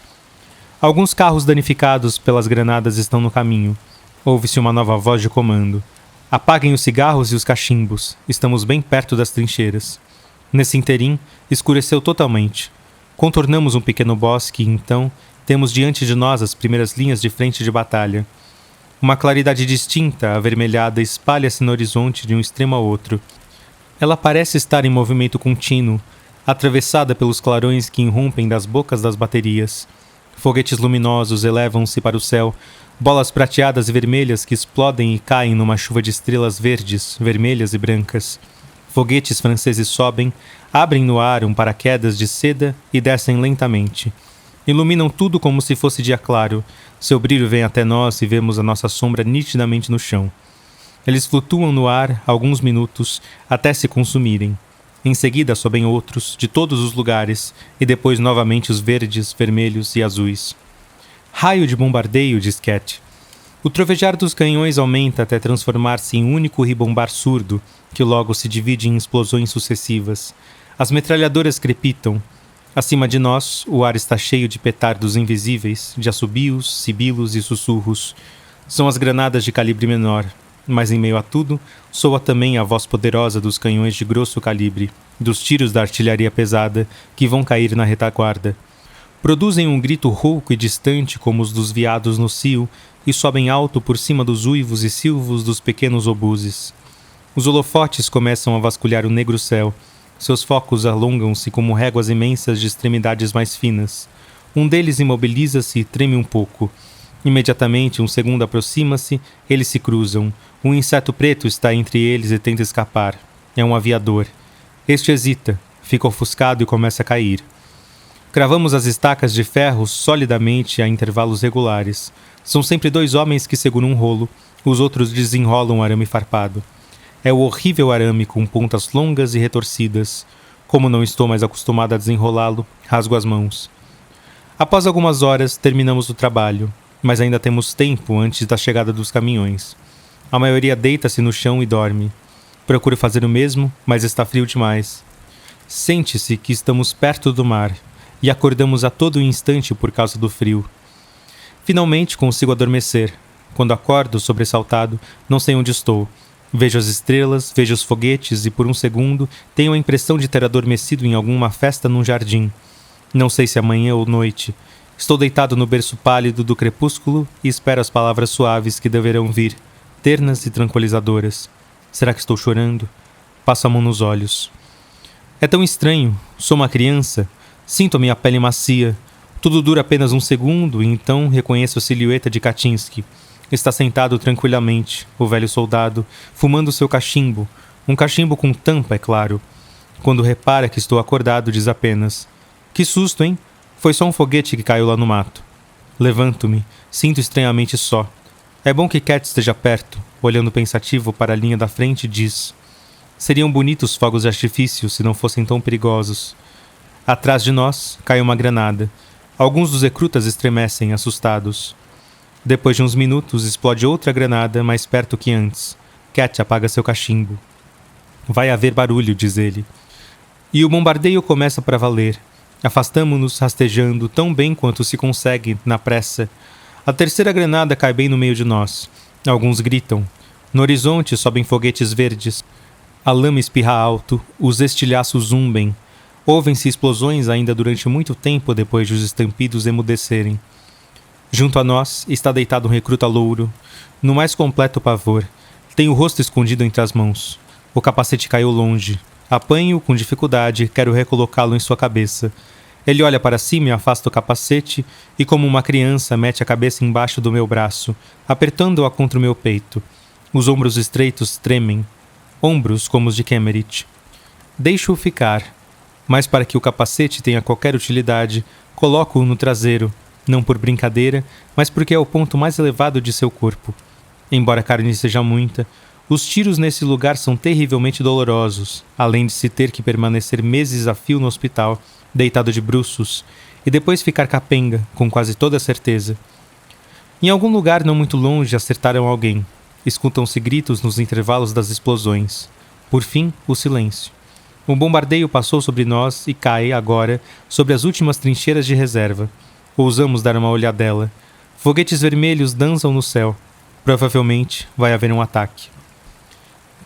Alguns carros danificados pelas granadas estão no caminho. Ouve-se uma nova voz de comando. Apaguem os cigarros e os cachimbos. Estamos bem perto das trincheiras. Nesse interim, escureceu totalmente. Contornamos um pequeno bosque e, então, temos diante de nós as primeiras linhas de frente de batalha. Uma claridade distinta, avermelhada, espalha-se no horizonte de um extremo ao outro. Ela parece estar em movimento contínuo. atravessada pelos clarões que irrompem das bocas das baterias. Foguetes luminosos elevam-se para o céu, bolas prateadas e vermelhas que explodem e caem numa chuva de estrelas verdes, vermelhas e brancas. Foguetes franceses sobem, abrem no ar um paraquedas de seda e descem lentamente. Iluminam tudo como se fosse dia claro. Seu brilho vem até nós e vemos a nossa sombra nitidamente no chão. Eles flutuam no ar alguns minutos até se consumirem. Em seguida sobem outros, de todos os lugares, e depois novamente os verdes, vermelhos e azuis. Raio de bombardeio, diz Cat. O trovejar dos canhões aumenta até transformar-se em único ribombar surdo, que logo se divide em explosões sucessivas. As metralhadoras crepitam. Acima de nós, o ar está cheio de petardos invisíveis, de assobios, sibilos e sussurros. São as granadas de calibre menor, mas em meio a tudo, soa também a voz poderosa dos canhões de grosso calibre, dos tiros da artilharia pesada, que vão cair na retaguarda. Produzem um grito rouco e distante como os dos veados no cio e sobem alto por cima dos uivos e silvos dos pequenos obuses. Os holofotes começam a vasculhar o negro céu. Seus focos alongam-se como réguas imensas de extremidades mais finas. Um deles imobiliza-se e treme um pouco. Imediatamente, um segundo aproxima-se, eles se cruzam. Um inseto preto está entre eles e tenta escapar. É um aviador. Este hesita, fica ofuscado e começa a cair. Cravamos as estacas de ferro solidamente a intervalos regulares. São sempre 2 homens que seguram um rolo, os outros desenrolam o arame farpado. É o horrível arame com pontas longas e retorcidas. Como não estou mais acostumado a desenrolá-lo, rasgo as mãos. Após algumas horas, terminamos o trabalho, mas ainda temos tempo antes da chegada dos caminhões. A maioria deita-se no chão e dorme. Procuro fazer o mesmo, mas está frio demais. Sente-se que estamos perto do mar, e acordamos a todo instante por causa do frio. Finalmente consigo adormecer. Quando acordo, sobressaltado, não sei onde estou. Vejo as estrelas, vejo os foguetes e por um segundo tenho a impressão de ter adormecido em alguma festa num jardim. Não sei se é manhã ou noite. Estou deitado no berço pálido do crepúsculo e espero as palavras suaves que deverão vir, ternas e tranquilizadoras. Será que estou chorando? Passo a mão nos olhos. É tão estranho. Sou uma criança. Sinto a minha pele macia. Tudo dura apenas um segundo e então reconheço a silhueta de Katinsky. Está sentado tranquilamente, o velho soldado, fumando seu cachimbo. Um cachimbo com tampa, é claro. Quando repara que estou acordado, diz apenas: "Que susto, hein? Foi só um foguete que caiu lá no mato." Levanto-me, sinto estranhamente só. É bom que Cat esteja perto. Olhando pensativo para a linha da frente, diz: "Seriam bonitos fogos de artifício se não fossem tão perigosos." Atrás de nós, cai uma granada. Alguns dos recrutas estremecem, assustados. Depois de uns minutos, explode outra granada, mais perto que antes. Cat apaga seu cachimbo. "Vai haver barulho", diz ele. E o bombardeio começa para valer. Afastamo-nos rastejando tão bem quanto se consegue, na pressa. A terceira granada cai bem no meio de nós. Alguns gritam. No horizonte sobem foguetes verdes. A lama espirra alto, os estilhaços zumbem. Ouvem-se explosões ainda durante muito tempo depois de os estampidos emudecerem. Junto a nós está deitado um recruta louro, no mais completo pavor. Tem o rosto escondido entre as mãos. O capacete caiu longe. Apanho-o com dificuldade, quero recolocá-lo em sua cabeça. Ele olha para cima e afasta o capacete e, como uma criança, mete a cabeça embaixo do meu braço, apertando-a contra o meu peito. Os ombros estreitos tremem. Ombros como os de Kemerich. Deixo-o ficar, mas para que o capacete tenha qualquer utilidade, coloco-o no traseiro, não por brincadeira, mas porque é o ponto mais elevado de seu corpo. Embora a carne seja muita, os tiros nesse lugar são terrivelmente dolorosos, além de se ter que permanecer meses a fio no hospital, deitado de bruços, e depois ficar capenga, com quase toda certeza. Em algum lugar não muito longe acertaram alguém. Escutam-se gritos nos intervalos das explosões. Por fim, o silêncio. Um bombardeio passou sobre nós e cai, agora, sobre as últimas trincheiras de reserva. Ousamos dar uma olhadela. Foguetes vermelhos dançam no céu. Provavelmente vai haver um ataque.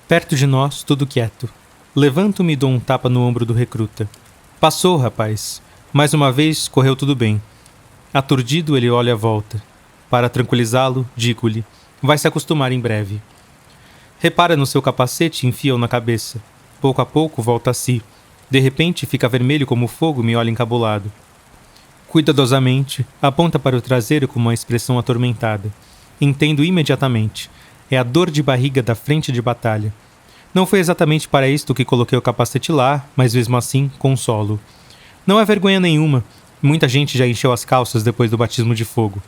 Perto de nós, tudo quieto. Levanto-me e dou um tapa no ombro do recruta. "Passou, rapaz." Mais uma vez, correu tudo bem. Aturdido, ele olha à volta. Para tranquilizá-lo, digo-lhe: "Vai se acostumar em breve." Repara no seu capacete e enfia-o na cabeça. Pouco a pouco volta a si. De repente, fica vermelho como fogo e me olha encabulado. Cuidadosamente, aponta para o traseiro com uma expressão atormentada. Entendo imediatamente. É a dor de barriga da frente de batalha. Não foi exatamente para isto que coloquei o capacete lá, mas mesmo assim, consolo. Não é vergonha nenhuma. Muita gente já encheu as calças depois do batismo de fogo.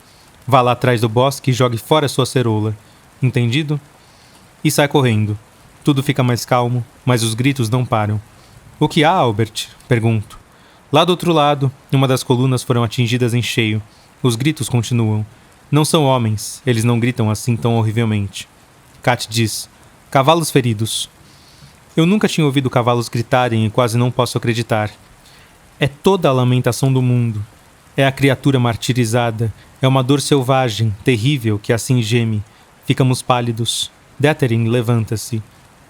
Vá lá atrás do bosque e jogue fora sua ceroula. Entendido? E sai correndo. Tudo fica mais calmo, mas os gritos não param. O que há, Albert? Pergunto. Lá do outro lado, uma das colunas foram atingidas em cheio. Os gritos continuam. Não são homens, eles não gritam assim tão horrivelmente. Kat diz: cavalos feridos. Eu nunca tinha ouvido cavalos gritarem e quase não posso acreditar. É toda a lamentação do mundo. É a criatura martirizada. É uma dor selvagem, terrível, que assim geme. Ficamos pálidos. Detherin levanta-se.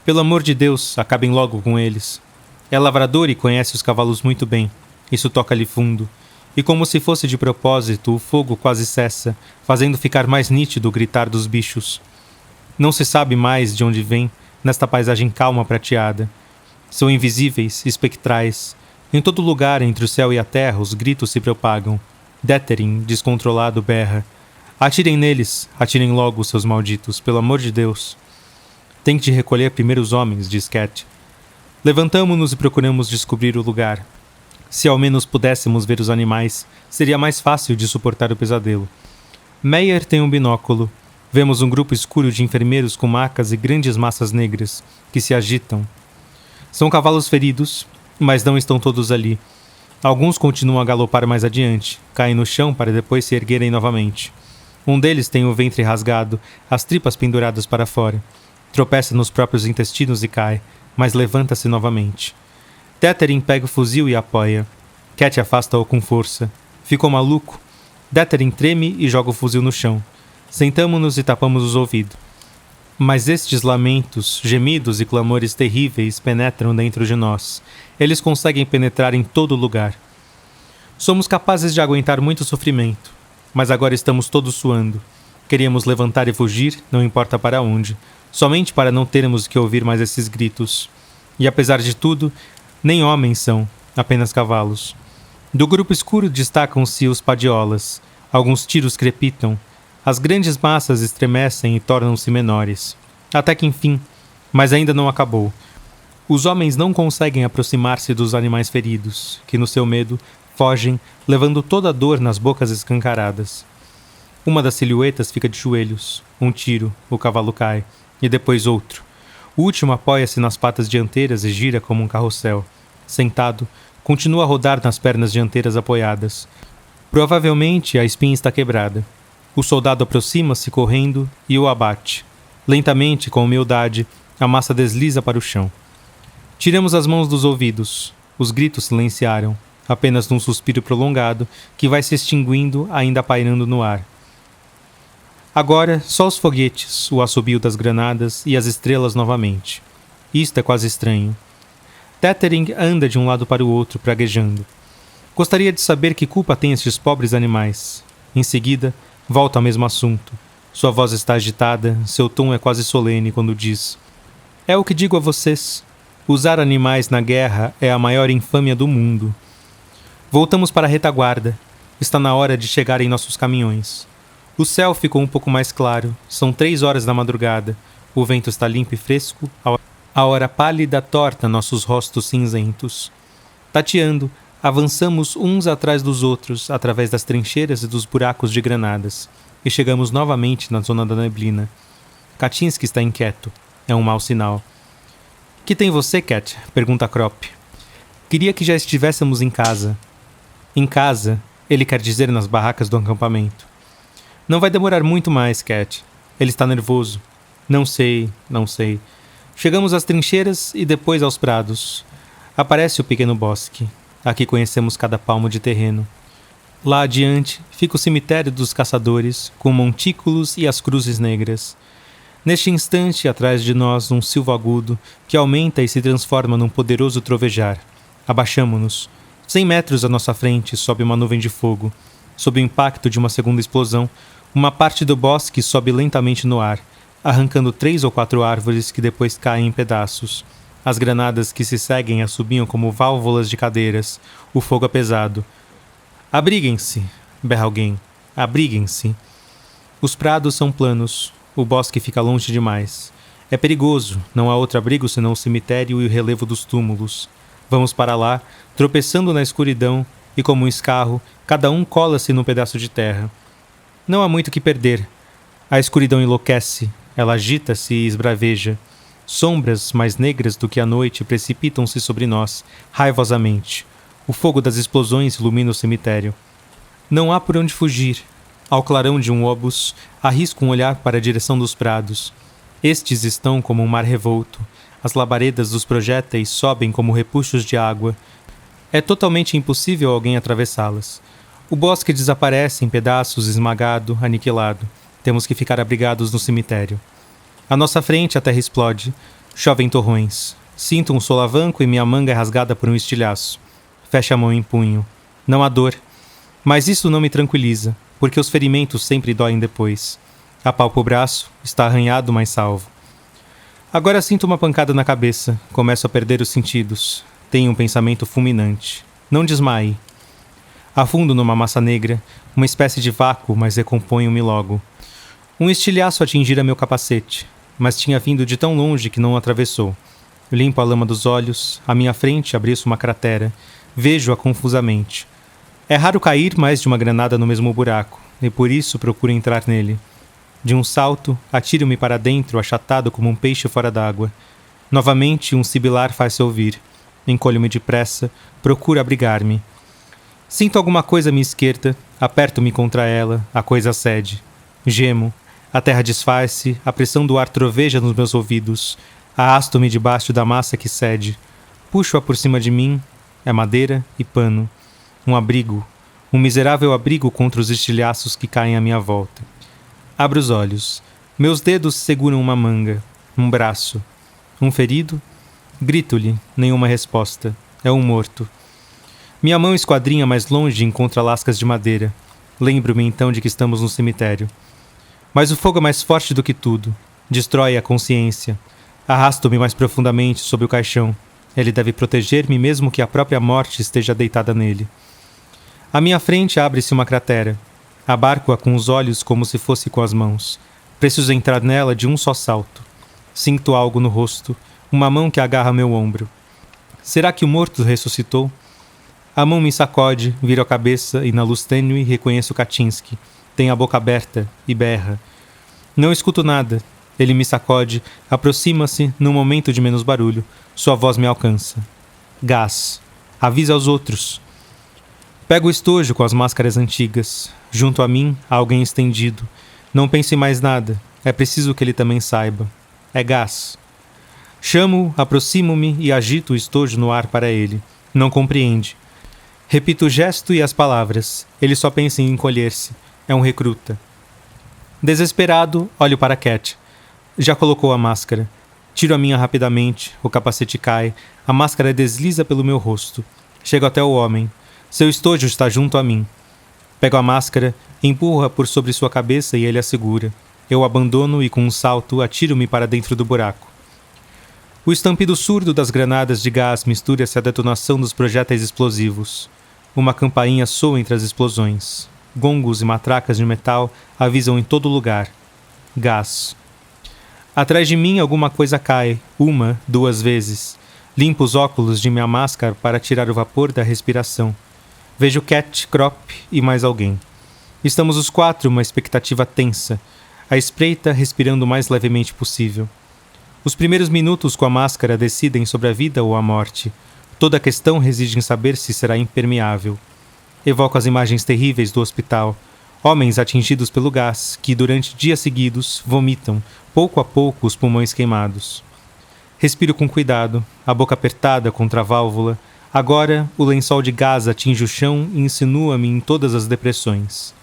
Pelo amor de Deus, acabem logo com eles. É lavrador e conhece os cavalos muito bem. Isso toca-lhe fundo. E como se fosse de propósito, o fogo quase cessa, fazendo ficar mais nítido o gritar dos bichos. Não se sabe mais de onde vem, nesta paisagem calma prateada. São invisíveis, espectrais. Em todo lugar, entre o céu e a terra, os gritos se propagam. Detherin, descontrolado, berra. Atirem neles, atirem logo, seus malditos, pelo amor de Deus. Tente recolher primeiro os homens, diz Cat. Levantamo-nos e procuramos descobrir o lugar. Se ao menos pudéssemos ver os animais, seria mais fácil de suportar o pesadelo. Meyer tem um binóculo. Vemos um grupo escuro de enfermeiros com macas e grandes massas negras, que se agitam. São cavalos feridos, mas não estão todos ali. Alguns continuam a galopar mais adiante, caem no chão para depois se erguerem novamente. Um deles tem o ventre rasgado, as tripas penduradas para fora. Tropeça nos próprios intestinos e cai, mas levanta-se novamente. Detherin pega o fuzil e apoia. Cat afasta-o com força. Ficou maluco? Detherin treme e joga o fuzil no chão. Sentamo-nos e tapamos os ouvidos. Mas estes lamentos, gemidos e clamores terríveis penetram dentro de nós. Eles conseguem penetrar em todo lugar. Somos capazes de aguentar muito sofrimento, mas agora estamos todos suando. Queríamos levantar e fugir, não importa para onde, somente para não termos que ouvir mais esses gritos. E apesar de tudo, nem homens são, apenas cavalos. Do grupo escuro destacam-se os padiolas. Alguns tiros crepitam. As grandes massas estremecem e tornam-se menores. Até que enfim, mas ainda não acabou. Os homens não conseguem aproximar-se dos animais feridos, que no seu medo fogem, levando toda a dor nas bocas escancaradas. Uma das silhuetas fica de joelhos. Um tiro, o cavalo cai, e depois outro. O último apoia-se nas patas dianteiras e gira como um carrossel. Sentado, continua a rodar nas pernas dianteiras apoiadas. Provavelmente a espinha está quebrada. O soldado aproxima-se correndo e o abate. Lentamente, com humildade, a massa desliza para o chão. Tiramos as mãos dos ouvidos. Os gritos silenciaram, apenas num suspiro prolongado que vai se extinguindo, ainda pairando no ar. Agora, só os foguetes, o assobio das granadas e as estrelas novamente. Isto é quase estranho. Detherin anda de um lado para o outro, praguejando. Gostaria de saber que culpa têm estes pobres animais. Em seguida, volta ao mesmo assunto. Sua voz está agitada, seu tom é quase solene quando diz: é o que digo a vocês. Usar animais na guerra é a maior infâmia do mundo. Voltamos para a retaguarda. Está na hora de chegar em nossos caminhões. O céu ficou um pouco mais claro. São 3 horas da madrugada. O vento está limpo e fresco. A hora pálida torta nossos rostos cinzentos. Tateando, avançamos uns atrás dos outros, através das trincheiras e dos buracos de granadas. E chegamos novamente na zona da neblina. Kaczynski está inquieto. É um mau sinal. Que tem você, Cat? Pergunta Krop. Queria que já estivéssemos em casa. Em casa, ele quer dizer nas barracas do acampamento. Não vai demorar muito mais, Cat. Ele está nervoso. Não sei. Chegamos às trincheiras e depois aos prados. Aparece o pequeno bosque. Aqui conhecemos cada palmo de terreno. Lá adiante fica o cemitério dos caçadores, com montículos e as cruzes negras. Neste instante, atrás de nós, um silvo agudo, que aumenta e se transforma num poderoso trovejar. Abaixamo-nos. 100 metros à nossa frente sobe uma nuvem de fogo. Sob o impacto de uma segunda explosão, uma parte do bosque sobe lentamente no ar, arrancando 3 ou 4 árvores que depois caem em pedaços. As granadas que se seguem assobiam como válvulas de cadeiras. O fogo é pesado. Abriguem-se, berra alguém. Abriguem-se. Os prados são planos. O bosque fica longe demais. É perigoso. Não há outro abrigo senão o cemitério e o relevo dos túmulos. Vamos para lá, tropeçando na escuridão, e como um escarro, cada um cola-se num pedaço de terra. Não há muito que perder. A escuridão enlouquece. Ela agita-se e esbraveja. Sombras mais negras do que a noite precipitam-se sobre nós, raivosamente. O fogo das explosões ilumina o cemitério. Não há por onde fugir. Ao clarão de um obus, arrisco um olhar para a direção dos prados. Estes estão como um mar revolto. As labaredas dos projéteis sobem como repuxos de água. É totalmente impossível alguém atravessá-las. O bosque desaparece em pedaços, esmagado, aniquilado. Temos que ficar abrigados no cemitério. À nossa frente a terra explode. Chovem torrões. Sinto um solavanco e minha manga é rasgada por um estilhaço. Fecho a mão em punho. Não há dor. Mas isso não me tranquiliza, porque os ferimentos sempre doem depois. Apalpo o braço, está arranhado, mas salvo. Agora sinto uma pancada na cabeça. Começo a perder os sentidos. Tenho um pensamento fulminante. Não desmaie. Afundo numa massa negra, uma espécie de vácuo, mas recomponho-me logo. Um estilhaço atingira meu capacete, mas tinha vindo de tão longe que não atravessou. Limpo a lama dos olhos, à minha frente abriço uma cratera. Vejo-a confusamente. É raro cair mais de uma granada no mesmo buraco, e por isso procuro entrar nele. De um salto, atiro-me para dentro, achatado como um peixe fora d'água. Novamente, um sibilar faz-se ouvir. Encolho-me depressa, procuro abrigar-me. Sinto alguma coisa à minha esquerda, aperto-me contra ela, a coisa cede. Gemo. A terra desfaz-se, a pressão do ar troveja nos meus ouvidos. Arrasto-me debaixo da massa que cede. Puxo-a por cima de mim. É madeira e pano. Um abrigo. Um miserável abrigo contra os estilhaços que caem à minha volta. Abro os olhos. Meus dedos seguram uma manga. Um braço. Um ferido? Grito-lhe. Nenhuma resposta. É um morto. Minha mão esquadrinha mais longe e encontra lascas de madeira. Lembro-me então de que estamos no cemitério. Mas o fogo é mais forte do que tudo. Destrói a consciência. Arrasto-me mais profundamente sobre o caixão. Ele deve proteger-me mesmo que a própria morte esteja deitada nele. À minha frente abre-se uma cratera. Abarco-a com os olhos como se fosse com as mãos. Preciso entrar nela de um só salto. Sinto algo no rosto. Uma mão que agarra meu ombro. Será que o morto ressuscitou? A mão me sacode, viro a cabeça e na luz tênue reconheço Kaczynski. Tem a boca aberta e berra. Não escuto nada. Ele me sacode, aproxima-se num momento de menos barulho. Sua voz me alcança. Gás. Avisa aos outros. Pego o estojo com as máscaras antigas. Junto a mim, há alguém estendido. Não pense em mais nada. É preciso que ele também saiba. É gás. Chamo-o, aproximo-me e agito o estojo no ar para ele. Não compreende. Repito o gesto e as palavras. Ele só pensa em encolher-se. É um recruta. Desesperado, olho para Cat. Já colocou a máscara. Tiro a minha rapidamente, o capacete cai, a máscara desliza pelo meu rosto. Chego até o homem. Seu estojo está junto a mim. Pego a máscara, empurro-a por sobre sua cabeça e ele a segura. Eu abandono e com um salto atiro-me para dentro do buraco. O estampido surdo das granadas de gás mistura-se à detonação dos projéteis explosivos. Uma campainha soa entre as explosões. Gongos e matracas de metal avisam em todo lugar. Gás. Atrás de mim alguma coisa cai, 1, 2 vezes. Limpo os óculos de minha máscara para tirar o vapor da respiração. Vejo Cat, Crop e mais alguém. Estamos os 4, uma expectativa tensa. A espreita respirando o mais levemente possível. Os primeiros minutos com a máscara decidem sobre a vida ou a morte. Toda a questão reside em saber se será impermeável. Evoco as imagens terríveis do hospital. Homens atingidos pelo gás, que durante dias seguidos vomitam, pouco a pouco, os pulmões queimados. Respiro com cuidado, a boca apertada contra a válvula. Agora, o lençol de gás atinge o chão e insinua-me em todas as depressões.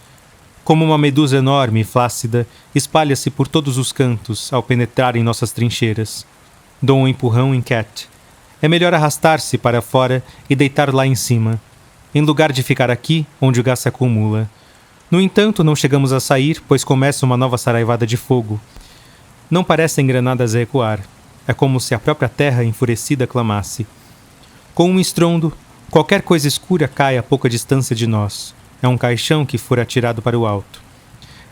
Como uma medusa enorme e flácida, espalha-se por todos os cantos ao penetrar em nossas trincheiras. Dou um empurrão em Cat. É melhor arrastar-se para fora e deitar lá em cima, em lugar de ficar aqui, onde o gás se acumula. No entanto, não chegamos a sair, pois começa uma nova saraivada de fogo. Não parecem granadas a ecoar. É como se a própria terra enfurecida clamasse. Com um estrondo, qualquer coisa escura cai a pouca distância de nós. É um caixão que fora atirado para o alto.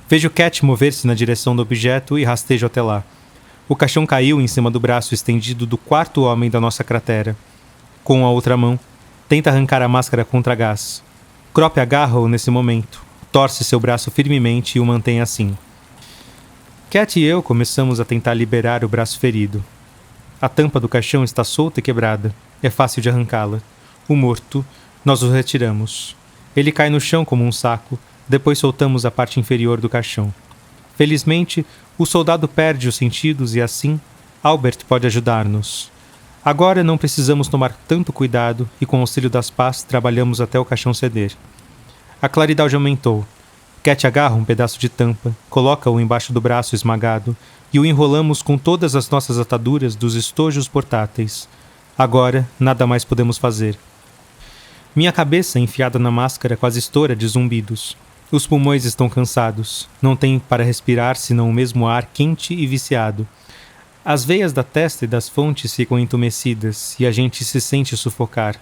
Vejo Cat mover-se na direção do objeto e rastejo até lá. O caixão caiu em cima do braço estendido do quarto homem da nossa cratera. Com a outra mão, tenta arrancar a máscara contra gás. Crop agarra-o nesse momento, torce seu braço firmemente e o mantém assim. Cat e eu começamos a tentar liberar o braço ferido. A tampa do caixão está solta e quebrada. É fácil de arrancá-la. O morto, nós o retiramos. Ele cai no chão como um saco, depois soltamos a parte inferior do caixão. Felizmente, o soldado perde os sentidos e assim, Albert pode ajudar-nos. Agora não precisamos tomar tanto cuidado e com o auxílio das pás trabalhamos até o caixão ceder. A claridade aumentou. Cat agarra um pedaço de tampa, coloca-o embaixo do braço esmagado e o enrolamos com todas as nossas ataduras dos estojos portáteis. Agora, nada mais podemos fazer. Minha cabeça, enfiada na máscara, quase estoura de zumbidos. Os pulmões estão cansados. Não tem para respirar senão o mesmo ar quente e viciado. As veias da testa e das fontes ficam entumecidas e a gente se sente sufocar.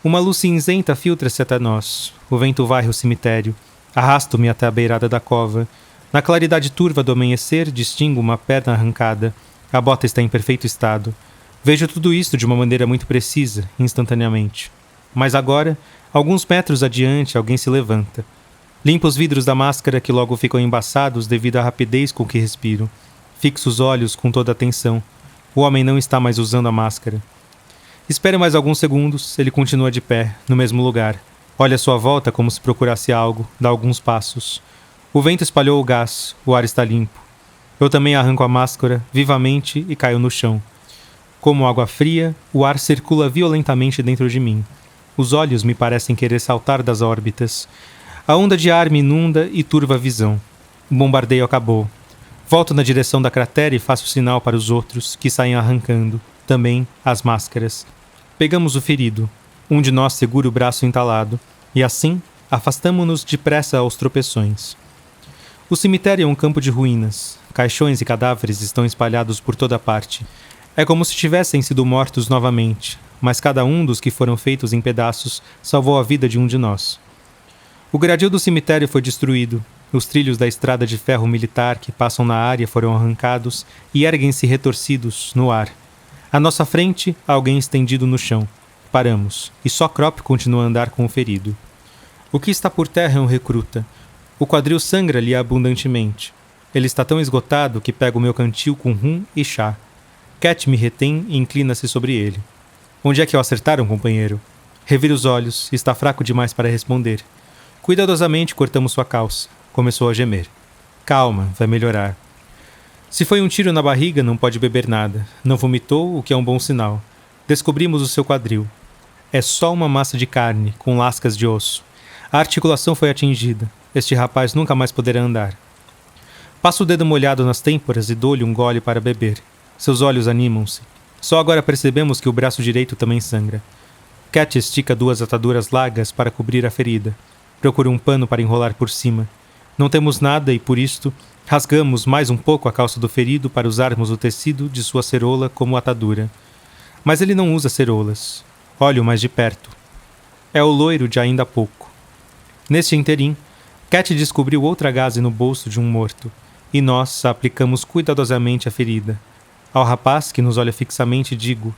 Uma luz cinzenta filtra-se até nós. O vento varre o cemitério. Arrasto-me até a beirada da cova. Na claridade turva do amanhecer, distingo uma perna arrancada. A bota está em perfeito estado. Vejo tudo isto de uma maneira muito precisa, instantaneamente. Mas agora, alguns metros adiante, alguém se levanta. Limpa os vidros da máscara que logo ficam embaçados devido à rapidez com que respiro. Fixo os olhos com toda a atenção. O homem não está mais usando a máscara. Espero mais alguns segundos, ele continua de pé, no mesmo lugar. Olha à sua volta como se procurasse algo, dá alguns passos. O vento espalhou o gás, o ar está limpo. Eu também arranco a máscara, vivamente, e caio no chão. Como água fria, o ar circula violentamente dentro de mim. Os olhos me parecem querer saltar das órbitas. A onda de ar me inunda e turva a visão. O bombardeio acabou. Volto na direção da cratera e faço sinal para os outros, que saem arrancando, também, as máscaras. Pegamos o ferido. Um de nós segura o braço entalado, e assim, afastamo-nos depressa aos tropeções. O cemitério é um campo de ruínas. Caixões e cadáveres estão espalhados por toda parte. É como se tivessem sido mortos novamente, mas cada um dos que foram feitos em pedaços salvou a vida de um de nós. O gradil do cemitério foi destruído. Os trilhos da estrada de ferro militar que passam na área foram arrancados e erguem-se retorcidos no ar. À nossa frente, há alguém estendido no chão. Paramos, e só Crop continua a andar com o ferido. O que está por terra é um recruta. O quadril sangra-lhe abundantemente. Ele está tão esgotado que pega o meu cantil com rum e chá. Cat me retém e inclina-se sobre ele. Onde é que o acertaram, companheiro? Revira os olhos, está fraco demais para responder. Cuidadosamente cortamos sua calça. Começou a gemer. Calma, vai melhorar. Se foi um tiro na barriga, não pode beber nada. Não vomitou, o que é um bom sinal. Descobrimos o seu quadril. É só uma massa de carne, com lascas de osso. A articulação foi atingida. Este rapaz nunca mais poderá andar. Passo o dedo molhado nas têmporas e dou-lhe um gole para beber. Seus olhos animam-se. Só agora percebemos que o braço direito também sangra. Cat estica 2 ataduras largas para cobrir a ferida. Procura um pano para enrolar por cima. Não temos nada e, por isto, rasgamos mais um pouco a calça do ferido para usarmos o tecido de sua ceroula como atadura. Mas ele não usa ceroulas. Olho mais de perto. É o loiro de ainda há pouco. Neste interim, Cat descobriu outra gaze no bolso de um morto, e nós a aplicamos cuidadosamente à ferida. Ao rapaz, que nos olha fixamente, digo: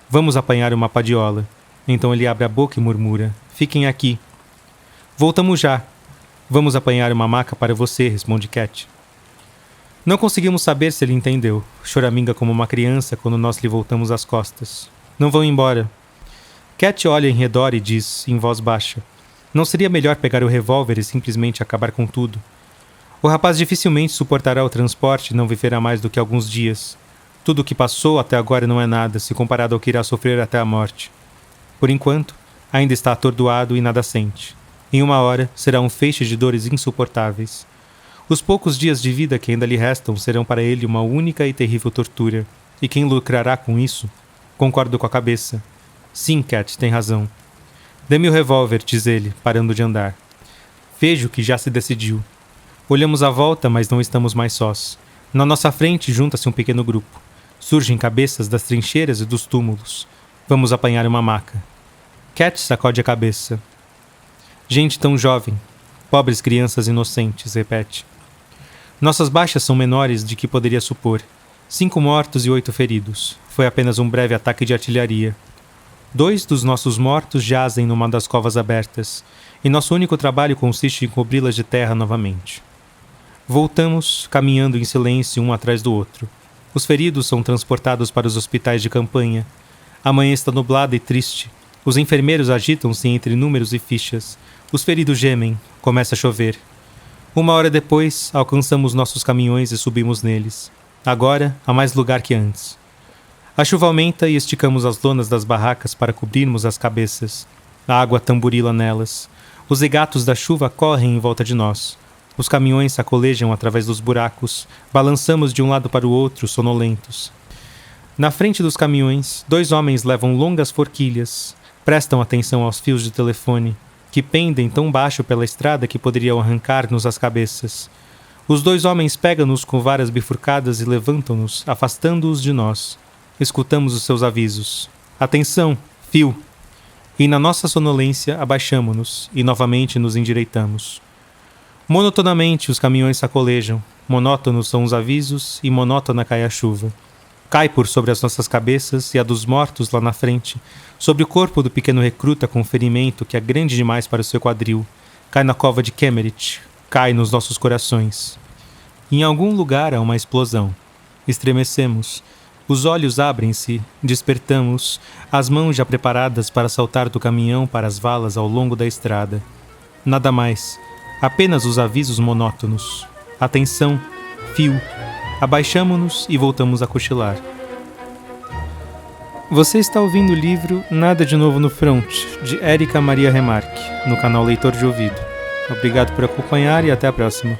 vamos apanhar uma padiola. Então ele abre a boca e murmura: fiquem aqui. Voltamos já. Vamos apanhar uma maca para você, responde Cat. Não conseguimos saber se ele entendeu. Choraminga como uma criança quando nós lhe voltamos as costas. Não vão embora. Cat olha em redor e diz, em voz baixa: não seria melhor pegar o revólver e simplesmente acabar com tudo? O rapaz dificilmente suportará o transporte e não viverá mais do que alguns dias. Tudo o que passou até agora não é nada se comparado ao que irá sofrer até a morte. Por enquanto, ainda está atordoado e nada sente. Em 1 hora, será um feixe de dores insuportáveis. Os poucos dias de vida que ainda lhe restam serão para ele uma única e terrível tortura. E quem lucrará com isso? Concordo com a cabeça. Sim, Cat, tem razão. Dê-me o revólver, diz ele, parando de andar. Vejo que já se decidiu. Olhamos à volta, mas não estamos mais sós. Na nossa frente junta-se um pequeno grupo. Surgem cabeças das trincheiras e dos túmulos. Vamos apanhar uma maca. Cat sacode a cabeça. Gente tão jovem. Pobres crianças inocentes, repete. Nossas baixas são menores de que poderia supor. 5 mortos e 8 feridos. Foi apenas um breve ataque de artilharia. 2 dos nossos mortos jazem numa das covas abertas, e nosso único trabalho consiste em cobri-las de terra novamente. Voltamos, caminhando em silêncio um atrás do outro. Os feridos são transportados para os hospitais de campanha. A manhã está nublada e triste. Os enfermeiros agitam-se entre números e fichas. Os feridos gemem. Começa a chover. 1 hora depois, alcançamos nossos caminhões e subimos neles. Agora, há mais lugar que antes. A chuva aumenta e esticamos as lonas das barracas para cobrirmos as cabeças. A água tamborila nelas. Os regatos da chuva correm em volta de nós. Os caminhões sacolejam através dos buracos. Balançamos de um lado para o outro, sonolentos. Na frente dos caminhões, 2 homens levam longas forquilhas. Prestam atenção aos fios de telefone, que pendem tão baixo pela estrada que poderiam arrancar-nos as cabeças. Os 2 homens pegam-nos com varas bifurcadas e levantam-nos, afastando-os de nós. Escutamos os seus avisos. Atenção! Fio! E na nossa sonolência abaixamo-nos e novamente nos endireitamos. Monotonamente os caminhões sacolejam. Monótonos são os avisos e monótona cai a chuva. Cai por sobre as nossas cabeças e a dos mortos lá na frente, sobre o corpo do pequeno recruta com ferimento que é grande demais para o seu quadril. Cai na cova de Kemerich. Cai nos nossos corações. Em algum lugar há uma explosão. Estremecemos. Os olhos abrem-se, despertamos, as mãos já preparadas para saltar do caminhão para as valas ao longo da estrada. Nada mais. Apenas os avisos monótonos. Atenção, fio. Abaixamo-nos e voltamos a cochilar. Você está ouvindo o livro Nada de Novo no Front, de Érica Maria Remarque, no canal Leitor de Ouvido. Obrigado por acompanhar e até a próxima.